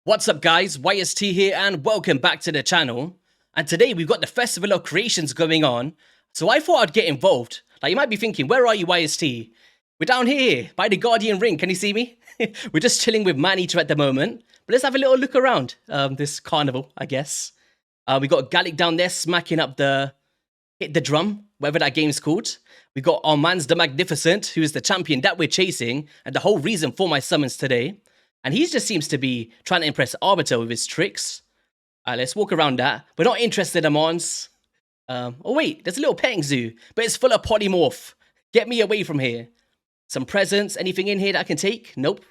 What's up guys, YST here and welcome back to the channel. And today we've got the Festival of Creations going on, so I thought I'd get involved. Like you might be thinking, where are you YST? We're down here by the Guardian Ring, can you see me? We're just chilling with Maneater at the moment, but let's have a little look around this carnival, I guess. We got Gallic down there smacking up hit the drum, whatever that game's called. We got Amanz the Magnificent, who is the champion that we're chasing, and the whole reason for my summons today. And he just seems to be trying to impress Arbiter with his tricks. Let's walk around that. We're not interested, Amanz. Oh wait, there's a little petting zoo, but it's full of polymorph. Get me away from here. Some presents, anything in here that I can take? Nope.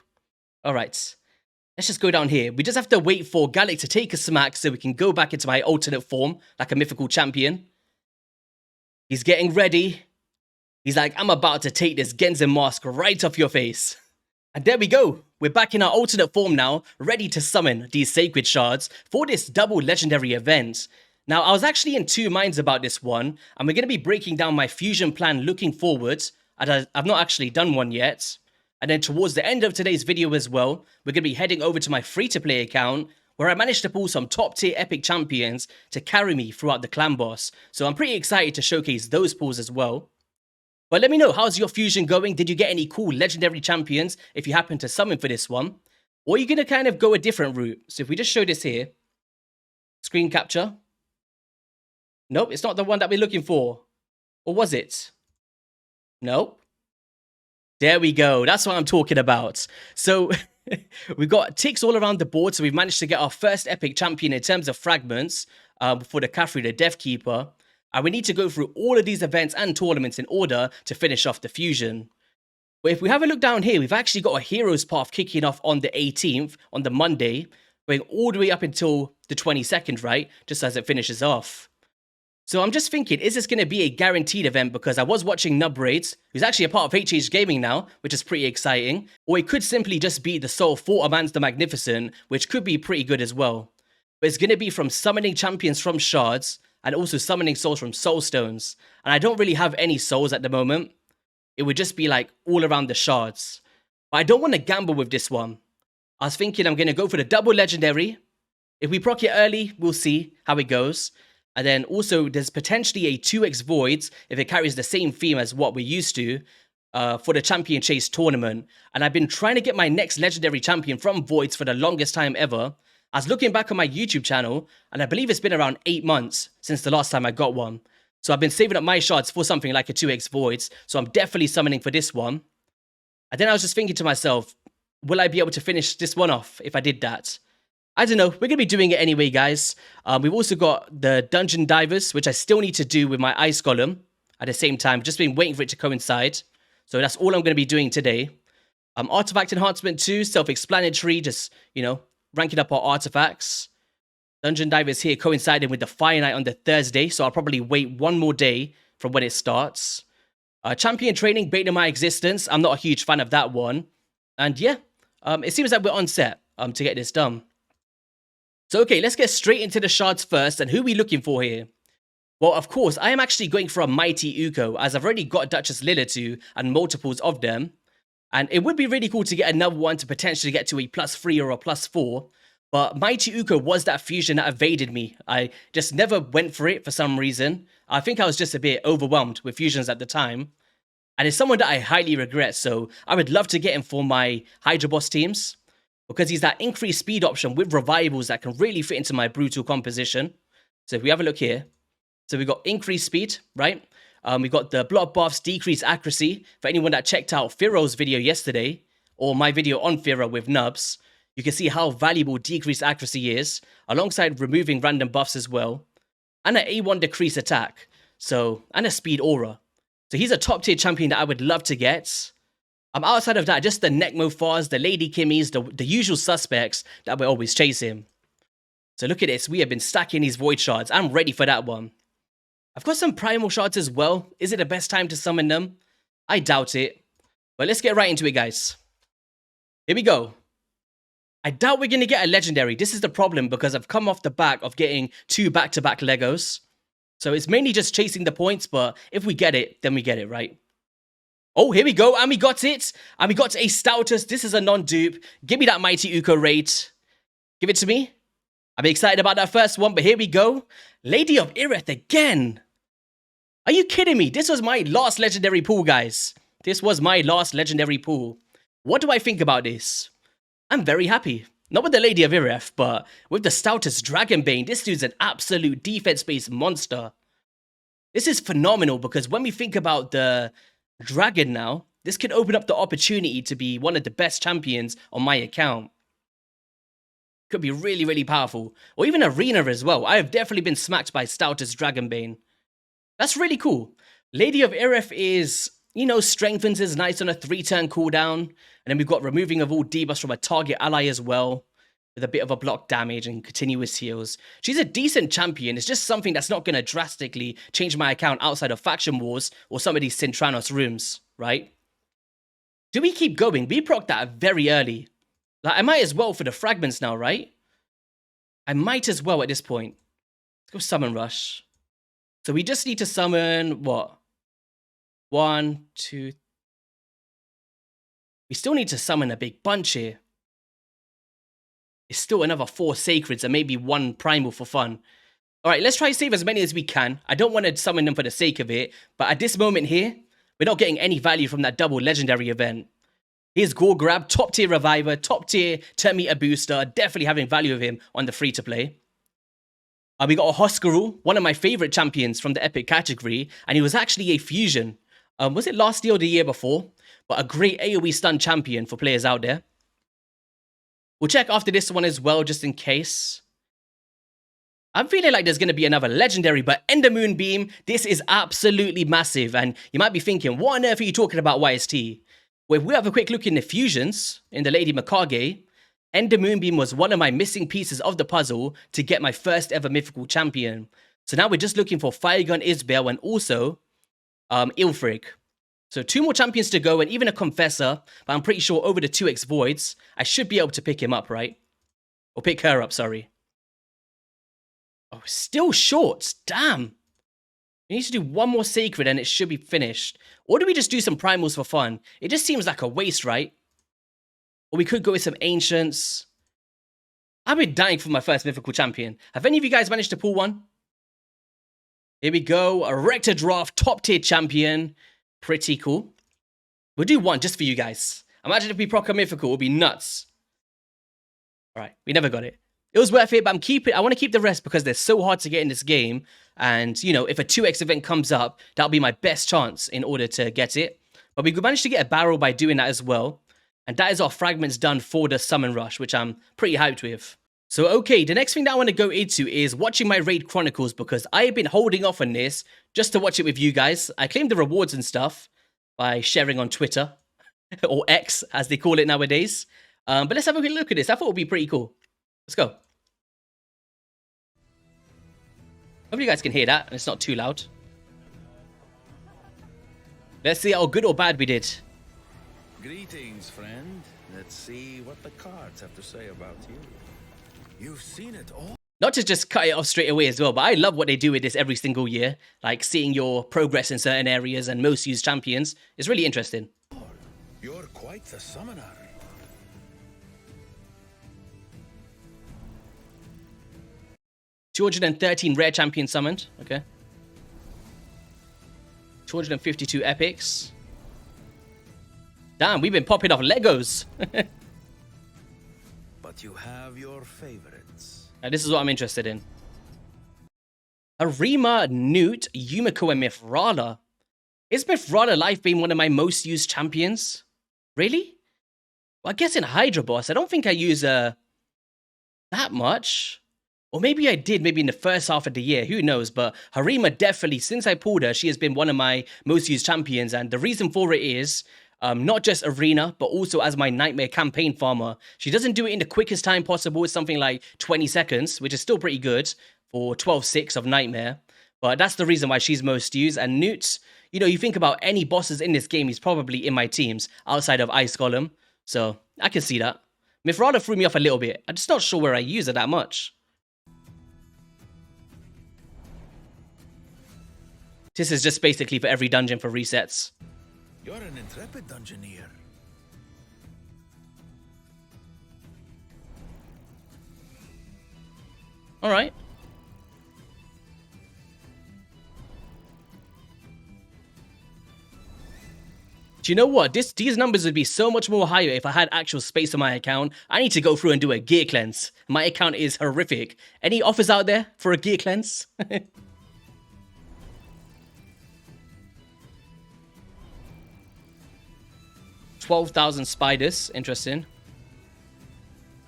Alright, let's just go down here. We just have to wait for Gallic to take a smack so we can go back into my alternate form, like a mythical champion. He's getting ready. He's like, I'm about to take this Genzen mask right off your face. And there we go. We're back in our alternate form now, ready to summon these sacred shards for this double legendary event. Now, I was actually in two minds about this one, and we're going to be breaking down my fusion plan looking forward, and I've not actually done one yet. And then towards the end of today's video as well, we're going to be heading over to my free-to-play account, where I managed to pull some top-tier epic champions to carry me throughout the clan boss. So I'm pretty excited to showcase those pulls as well. But let me know, how's your fusion going? Did you get any cool legendary champions if you happen to summon for this one? Or are you going to kind of go a different route? So if we just show this here, screen capture. Nope, it's not the one that we're looking for. Or was it? Nope. There we go. That's what I'm talking about. So we've got ticks all around the board. So we've managed to get our first epic champion in terms of fragments for the Caffrey, the Death Keeper. And we need to go through all of these events and tournaments in order to finish off the fusion. But if we have a look down here, we've actually got a Hero's Path kicking off on the 18th, on the Monday, going all the way up until the 22nd, right? Just as it finishes off. So I'm just thinking, is this going to be a guaranteed event? Because I was watching Nubraids, who's actually a part of HH Gaming now, which is pretty exciting. Or it could simply just be the soul for Amanz the Magnificent, which could be pretty good as well. But it's going to be from summoning champions from shards, and also summoning souls from soul stones. And I don't really have any souls at the moment. It would just be like all around the shards. But I don't want to gamble with this one. I was thinking I'm going to go for the double legendary. If we proc it early, we'll see how it goes. And then also there's potentially a 2x Voids if it carries the same theme as what we're used to for the Champion Chase tournament. And I've been trying to get my next legendary champion from Voids for the longest time ever. I was looking back on my YouTube channel, and I believe it's been around 8 months since the last time I got one. So I've been saving up my shards for something like a 2x Voids, so I'm definitely summoning for this one. And then I was just thinking to myself, will I be able to finish this one off if I did that? I don't know, we're going to be doing it anyway, guys. We've also got the Dungeon Divers, which I still need to do with my Ice Golem at the same time. Just been waiting for it to coincide. So that's all I'm going to be doing today. Artifact Enhancement 2, self-explanatory, just, you know, ranking up our artifacts. Dungeon Divers here coinciding with the Fire Night on the Thursday, so I'll probably wait one more day from when it starts. Champion Training, Beta My Existence. I'm not a huge fan of that one. And yeah, it seems like we're on set to get this done. So okay, let's get straight into the shards first. And who are we looking for here? Well, of course, I am actually going for a Mighty Uko, as I've already got Duchess Lilitu and multiples of them. And it would be really cool to get another one to potentially get to a +3 or a +4. But Mighty Uko was that fusion that evaded me. I just never went for it for some reason. I think I was just a bit overwhelmed with fusions at the time. And it's someone that I highly regret. So I would love to get him for my Hydra Boss teams, because he's that increased speed option with revivals that can really fit into my brutal composition. So if we have a look here. So we've got increased speed, right? We've got the block buffs, decreased accuracy. For anyone that checked out Firo's video yesterday, or my video on Firo with Nubs, you can see how valuable decreased accuracy is, alongside removing random buffs as well. And an A1 decreased attack, and a speed aura. So he's a top tier champion that I would love to get. Outside of that, just the Necmo Fars, the Lady Kimmies, the usual suspects that we're always chasing. So look at this, we have been stacking these Void Shards. I'm ready for that one. I've got some Primal Shards as well. Is it the best time to summon them? I doubt it. But let's get right into it, guys. Here we go. I doubt we're going to get a Legendary. This is the problem, because I've come off the back of getting 2 back-to-back Legos. So it's mainly just chasing the points, but if we get it, then we get it, right? Oh, here we go, and we got it. And we got a Stoutus. This is a non-dupe. Give me that Mighty Uko rate. Give it to me. I'm excited about that first one, but here we go. Lady of Ireth again. Are you kidding me? This was my last legendary pool, guys. This was my last legendary pool. What do I think about this? I'm very happy. Not with the Lady of Ireth, but with the stoutest Dragonbane. This dude's an absolute defense-based monster. This is phenomenal because when we think about the Dragon now, this could open up the opportunity to be one of the best champions on my account. Could be really, really powerful. Or even Arena as well. I have definitely been smacked by stoutest Dragonbane. That's really cool. Lady of Ireth is, you know, strengthens his knights on a 3-turn cooldown. And then we've got removing of all debuffs from a target ally as well, with a bit of a block damage and continuous heals. She's a decent champion. It's just something that's not going to drastically change my account outside of Faction Wars or some of these Sintranos rooms, right? Do we keep going? We proc that very early. Like, I might as well for the fragments now, right? I might as well at this point. Let's go Summon Rush. So we just need to summon, what? 1, 2... We still need to summon a big bunch here. It's still another 4 Sacreds and maybe 1 Primal for fun. Alright, let's try to save as many as we can. I don't want to summon them for the sake of it, but at this moment here, we're not getting any value from that double legendary event. Here's Gore Grab, top tier reviver, top tier turn meter booster, definitely having value of him on the free to play. We got a Hoskarul, one of my favorite champions from the epic category, and he was actually a fusion. Was it last year or the year before? But a great AoE stun champion for players out there. We'll check after this one as well, just in case. I'm feeling like there's going to be another legendary, but Ender Moonbeam, this is absolutely massive. And you might be thinking, what on earth are you talking about, YST? Well, if we have a quick look in the fusions, in the Lady Mikage, Ender Moonbeam was one of my missing pieces of the puzzle to get my first ever mythical champion. So now we're just looking for Firegun Isbel and also Ilfrig. So 2 more champions to go and even a Confessor, but I'm pretty sure over the 2x Voids, I should be able to pick him up, right? Or pick her up, sorry. Oh, still short. Damn. We need to do 1 more Sacred and it should be finished. Or do we just do some Primals for fun? It just seems like a waste, right? Or we could go with some Ancients. I've been dying for my first mythical champion. Have any of you guys managed to pull one? Here we go. A Rector Draft top tier champion. Pretty cool. We'll do 1 just for you guys. Imagine if we proc a mythical, it would be nuts. Alright, we never got it. It was worth it, but I want to keep the rest because they're so hard to get in this game. And, you know, if a 2x event comes up, that'll be my best chance in order to get it. But we managed to get a barrel by doing that as well. And that is our fragments done for the Summon Rush, which I'm pretty hyped with. So, okay, the next thing that I want to go into is watching my Raid Chronicles because I have been holding off on this just to watch it with you guys. I claimed the rewards and stuff by sharing on Twitter, or X, as they call it nowadays. But let's have a quick look at this. I thought it would be pretty cool. Let's go. Hope you guys can hear that and it's not too loud. Let's see how good or bad we did. Greetings, friend. Let's see what the cards have to say about you. You've seen it all. Not to just cut it off straight away as well, but I love what they do with this every single year. Like seeing your progress in certain areas and most used champions. It's really interesting. You're quite the summoner. $213 rare champions summoned. Okay. 252 epics. Damn, we've been popping off Legos. But you have your favorites. Now, this is what I'm interested in. Arima, Newt, Yumiko, and Mithrala. Is Mithrala Life being one of my most used champions? Really? Well, I guess in Hydra Boss, I don't think I use that much. Or maybe I did, maybe in the first half of the year, who knows, but Harima definitely, since I pulled her, she has been one of my most used champions, and the reason for it is, not just Arena, but also as my Nightmare campaign farmer. She doesn't do it in the quickest time possible, it's something like 20 seconds, which is still pretty good for 12-6 of Nightmare, but that's the reason why she's most used, and Newt, you know, you think about any bosses in this game, he's probably in my teams, outside of Ice Golem, so I can see that. Mithrala threw me off a little bit, I'm just not sure where I use her that much. This is just basically for every dungeon for resets. You're an intrepid dungeoneer. All right. Do you know what? These numbers would be so much more higher if I had actual space on my account. I need to go through and do a gear cleanse. My account is horrific. Any offers out there for a gear cleanse? 12,000 spiders. Interesting.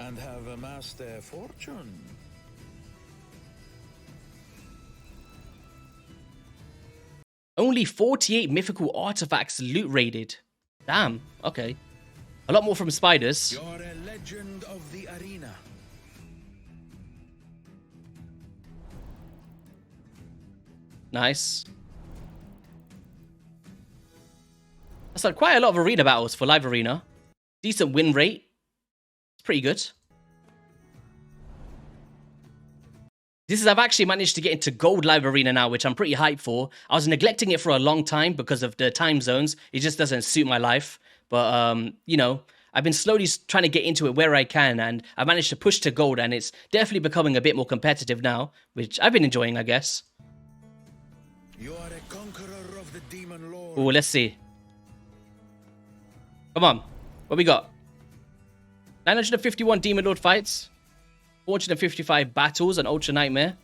And have amassed their fortune. Only 48 mythical artifacts loot raided. Damn, okay. A lot more from spiders. You're a legend of the arena. Nice. That's like quite a lot of arena battles for live arena. Decent win rate. It's pretty good. I've actually managed to get into Gold Live Arena now, which I'm pretty hyped for. I was neglecting it for a long time because of the time zones. It just doesn't suit my life. But, you know, I've been slowly trying to get into it where I can, and I managed to push to Gold, and it's definitely becoming a bit more competitive now, which I've been enjoying, I guess. You are a conqueror of the demon lord. Ooh, let's see. Come on. What we got? 951 Demon Lord fights. 455 battles on Ultra Nightmare.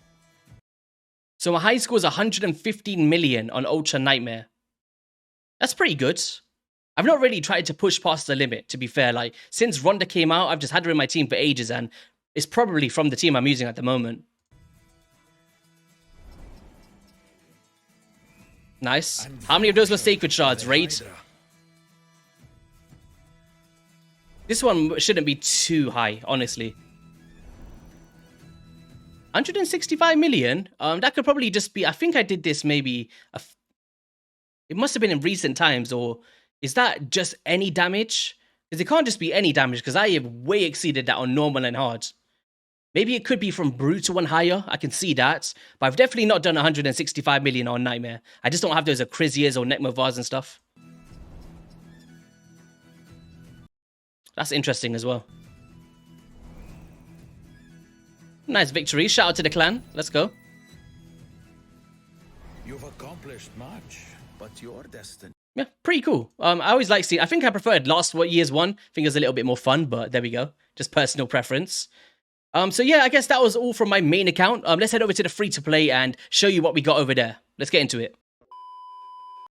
So my high score is 115 million on Ultra Nightmare. That's pretty good. I've not really tried to push past the limit, to be fair. Like, since Rhonda came out, I've just had her in my team for ages, and it's probably from the team I'm using at the moment. Nice. How many of those were Sacred Shards, Raid? This one shouldn't be too high, honestly. 165 million? That could probably just be... I think I did this maybe... It must have been in recent times, or is that just any damage? Because it can't just be any damage, because I have way exceeded that on normal and hard. Maybe it could be from brutal and higher, I can see that. But I've definitely not done 165 million on Nightmare. I just don't have those Acrisias or Necmovars and stuff. That's interesting as well. Nice victory. Shout out to the clan. Let's go. You've accomplished much, but your destiny. Yeah, pretty cool. I always like seeing... I think I preferred last year's one. I think it was a little bit more fun, but there we go. Just personal preference. So yeah, I guess that was all from my main account. Let's head over to the free-to-play and show you what we got over there. Let's get into it.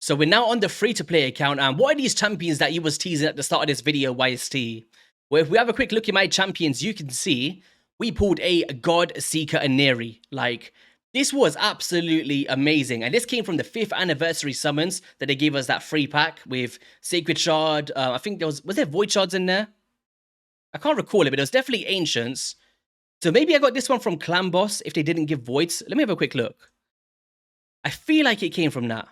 So we're now on the free-to-play account, and what are these champions that you was teasing at the start of this video, YST? Well, if we have a quick look at my champions, you can see we pulled a God Seeker Aneri. Like, this was absolutely amazing. And this came from the 5th anniversary summons that they gave us that free pack with Sacred Shard. I think was there Void Shards in there? I can't recall it, but it was definitely Ancients. So maybe I got this one from Clan Boss if they didn't give Voids. Let me have a quick look. I feel like it came from that.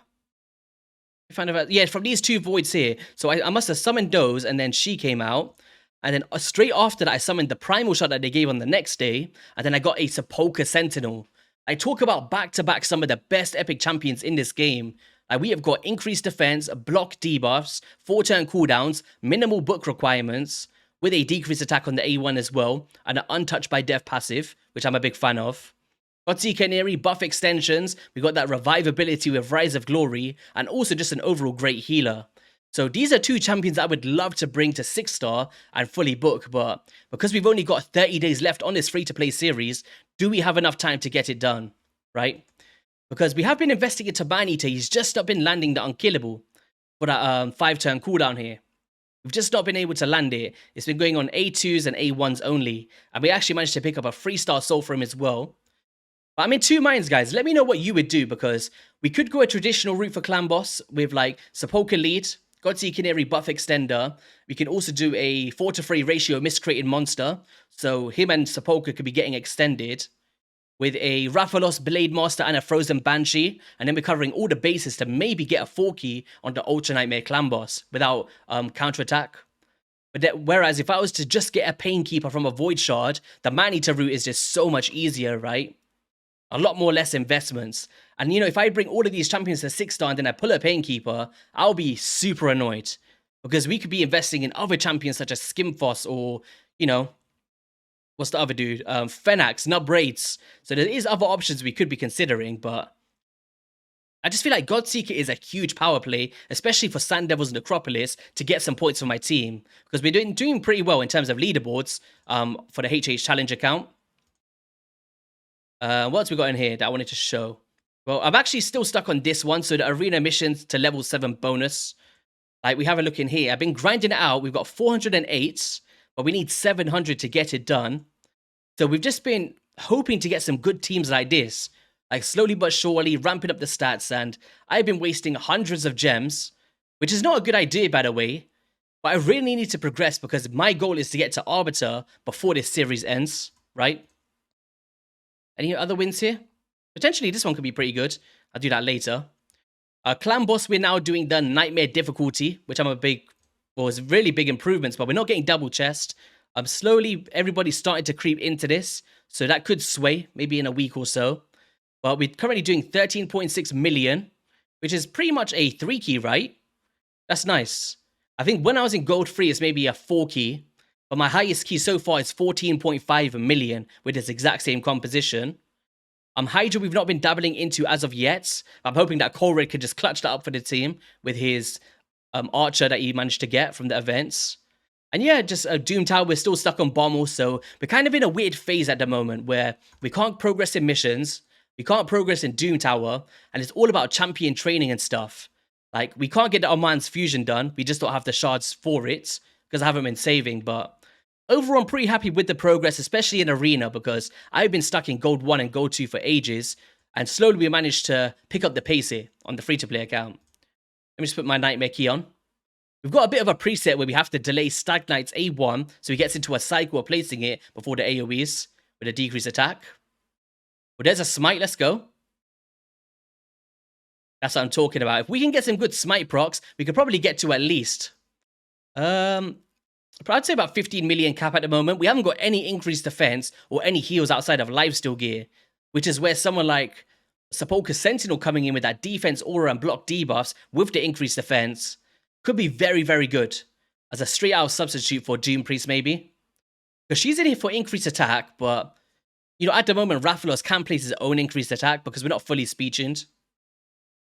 Yeah, from these 2 Voids here. So I must have summoned those, and then she came out. And then straight after that, I summoned the Primal Shot that they gave on the next day. And then I got a Sepulchre Sentinel. I talk about back-to-back some of the best epic champions in this game. We have got increased defense, block debuffs, 4-turn cooldowns, minimal book requirements, with a decreased attack on the A1 as well, and an Untouched by Death passive, which I'm a big fan of. Godseeker Aneri, buff extensions, we got that revivability with Rise of Glory, and also just an overall great healer. So these are 2 champions I would love to bring to 6-star and fully book, but because we've only got 30 days left on this free-to-play series, do we have enough time to get it done, right? Because we have been investing into Maneater, he's just not been landing the Unkillable for that 5-turn cooldown here. We've just not been able to land it. It's been going on A2s and A1s only, and we actually managed to pick up a 3-star soul for him as well. But I'm in 2 minds, guys. Let me know what you would do, because we could go a traditional route for Clan Boss with like Sepulchre Lead, Godseeker Aneri buff extender. We can also do a 4-to-3 ratio miscreated monster, so him and Sepulchre could be getting extended, with a Rathalos Blade Master and a Frozen Banshee, and then we're covering all the bases to maybe get a 4-key on the Ultra Nightmare Clan Boss without counterattack. But whereas if I was to just get a Painkeeper from a Void Shard, the Maneater route is just so much easier, right? A lot more less investments. And, you know, if I bring all of these champions to 6-star and then I pull a Painkeeper, I'll be super annoyed. Because we could be investing in other champions such as Skimfoss or, you know, What's the other dude? Fenax, Nub Raids. So there is other options we could be considering, but I just feel like Godseeker is a huge power play, especially for Sand Devils and Necropolis, to get some points for my team. Because we're doing pretty well in terms of leaderboards for the HH Challenge account. What else we got in here that I wanted to show? Well, I'm actually still stuck on this one. So the arena missions to level 7 bonus. Like, we have a look in here. I've been grinding it out. We've got 408, but we need 700 to get it done. So we've just been hoping to get some good teams like this. Like, slowly but surely ramping up the stats. And I've been wasting hundreds of gems, which is not a good idea, by the way. But I really need to progress because my goal is to get to Arbiter before this series ends, right? Any other wins here? Potentially this one could be pretty good. I'll do that later. Clan Boss, we're now doing the Nightmare difficulty, which it's really big improvements, but we're not getting double chest. Slowly, everybody's starting to creep into this, so that could sway, maybe in a week or so. But we're currently doing 13.6 million, which is pretty much a 3 key, right? That's nice. I think when I was in Gold 3, it's maybe a 4 key, but my highest key so far is 14.5 million with this exact same composition. Hydra we've not been dabbling into as of yet. I'm hoping that Colred could just clutch that up for the team with his Archer that he managed to get from the events. And yeah, just Doom Tower, we're still stuck on Bomb also. We're kind of in a weird phase at the moment where we can't progress in missions, we can't progress in Doom Tower, and it's all about champion training and stuff. Like, we can't get the Amanz fusion done, we just don't have the shards for it, because I haven't been saving, but overall, I'm pretty happy with the progress, especially in Arena, because I've been stuck in Gold 1 and Gold 2 for ages, and slowly we managed to pick up the pace here on the free-to-play account. Let me just put my Nightmare key on. We've got a bit of a preset where we have to delay Stag Knight's A1, so he gets into a cycle of placing it before the AoEs with a decreased attack. Well, there's a Smite, let's go. That's what I'm talking about. If we can get some good Smite procs, we could probably get to at least I'd say about 15 million cap at the moment. We haven't got any increased defense or any heals outside of lifesteal gear, which is where someone like Sepulchre Sentinel coming in with that defense aura and block debuffs with the increased defense could be very, very good as a straight out substitute for Doom Priest maybe. Because she's in here for increased attack, but you know, at the moment, Rathalos can place his own increased attack because we're not fully speed-tuned.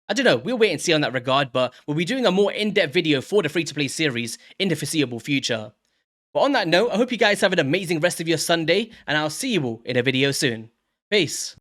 I don't know, we'll wait and see on that regard, but we'll be doing a more in-depth video for the free-to-play series in the foreseeable future. But on that note, I hope you guys have an amazing rest of your Sunday, and I'll see you all in a video soon. Peace.